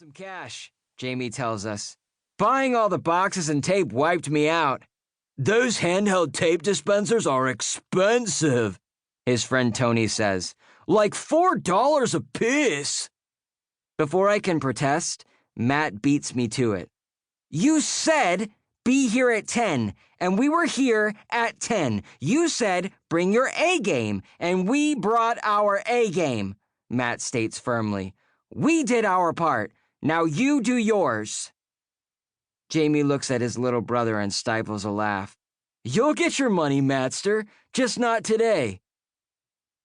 some cash, Jamie tells us. Buying all the boxes and tape wiped me out. Those handheld tape dispensers are expensive, his friend Tony says. Like $4 a piece. Before I can protest, Matt beats me to it. You said be here at 10, and we were here at 10. You said bring your A game, and we brought our A game, Matt states firmly. We did our part. Now you do yours. Jamie looks at his little brother and stifles a laugh. You'll get your money, Matster, just not today.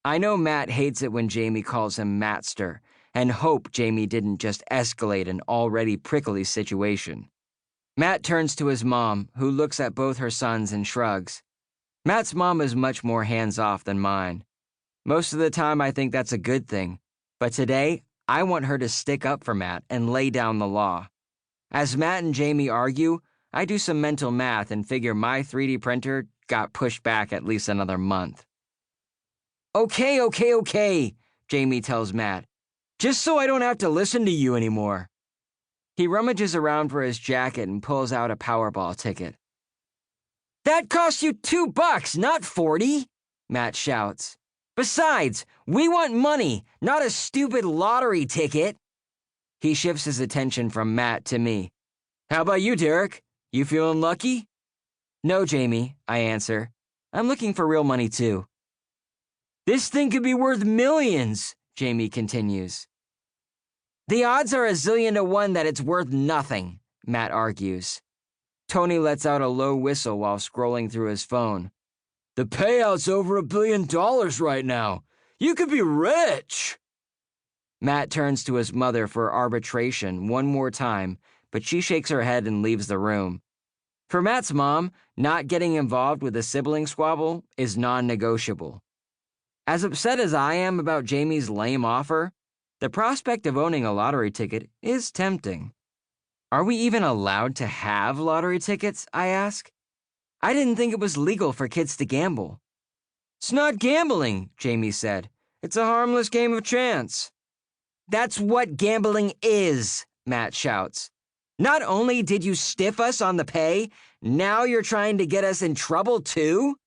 I know Matt hates it when Jamie calls him Matster, and hope Jamie didn't just escalate an already prickly situation. Matt turns to his mom, who looks at both her sons and shrugs. Matt's mom is much more hands-off than mine. Most of the time I think that's a good thing, but today I want her to stick up for Matt and lay down the law. As Matt and Jamie argue, I do some mental math and figure my 3D printer got pushed back at least another month. Okay, Jamie tells Matt. Just so I don't have to listen to you anymore. He rummages around for his jacket and pulls out a Powerball ticket. That cost you $2, not 40, Matt shouts. Besides, we want money, not a stupid lottery ticket. He shifts his attention from Matt to me. How about you, Derek? You feeling lucky? No, Jamie, I answer. I'm looking for real money, too. This thing could be worth millions, Jamie continues. The odds are a zillion to 1 that it's worth nothing, Matt argues. Tony lets out a low whistle while scrolling through his phone. The payout's over $1 billion right now. You could be rich. Matt turns to his mother for arbitration one more time, but she shakes her head and leaves the room. For Matt's mom, not getting involved with a sibling squabble is non-negotiable. As upset as I am about Jamie's lame offer, the prospect of owning a lottery ticket is tempting. Are we even allowed to have lottery tickets, I ask? I didn't think it was legal for kids to gamble. It's not gambling, Jamie said. It's a harmless game of chance. That's what gambling is, Matt shouts. Not only did you stiff us on the pay, now you're trying to get us in trouble too?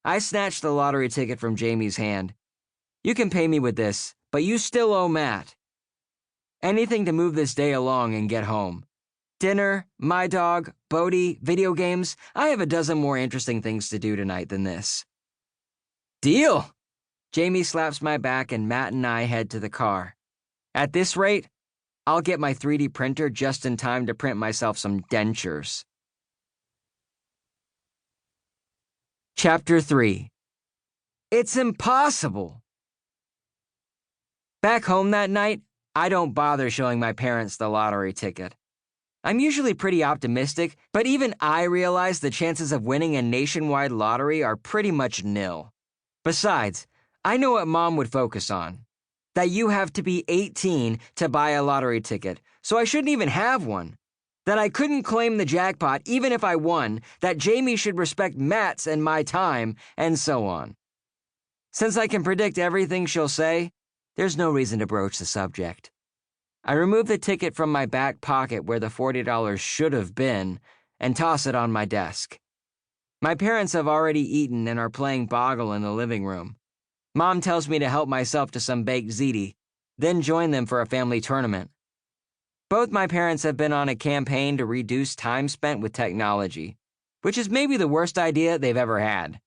I snatched the lottery ticket from Jamie's hand. You can pay me with this, but you still owe Matt. Anything to move this day along and get home. Dinner, my dog, Bodie, video games. I have a dozen more interesting things to do tonight than this. Deal! Jamie slaps my back and Matt and I head to the car. At this rate, I'll get my 3D printer just in time to print myself some dentures. Chapter 3. It's impossible. Back home that night, I don't bother showing my parents the lottery ticket. I'm usually pretty optimistic, but even I realize the chances of winning a nationwide lottery are pretty much nil. Besides, I know what Mom would focus on. That you have to be 18 to buy a lottery ticket, so I shouldn't even have one. That I couldn't claim the jackpot even if I won, that Jamie should respect Matt's and my time, and so on. Since I can predict everything she'll say, there's no reason to broach the subject. I remove the ticket from my back pocket where the $40 should have been and toss it on my desk. My parents have already eaten and are playing Boggle in the living room. Mom tells me to help myself to some baked ziti, then join them for a family tournament. Both my parents have been on a campaign to reduce time spent with technology, which is maybe the worst idea they've ever had.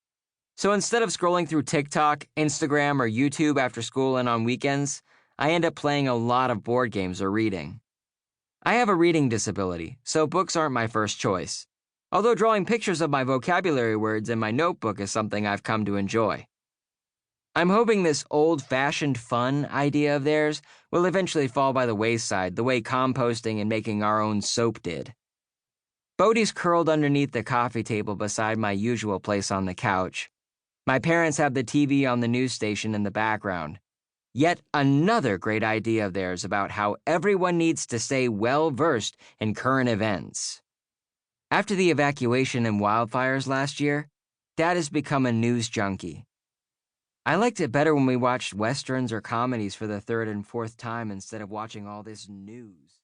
So instead of scrolling through TikTok, Instagram, or YouTube after school and on weekends, I end up playing a lot of board games or reading. I have a reading disability, so books aren't my first choice, although drawing pictures of my vocabulary words in my notebook is something I've come to enjoy. I'm hoping this old-fashioned fun idea of theirs will eventually fall by the wayside the way composting and making our own soap did. Bodie's curled underneath the coffee table beside my usual place on the couch. My parents have the TV on the news station in the background. Yet another great idea of theirs about how everyone needs to stay well-versed in current events. After the evacuation and wildfires last year, Dad has become a news junkie. I liked it better when we watched westerns or comedies for the third and fourth time instead of watching all this news.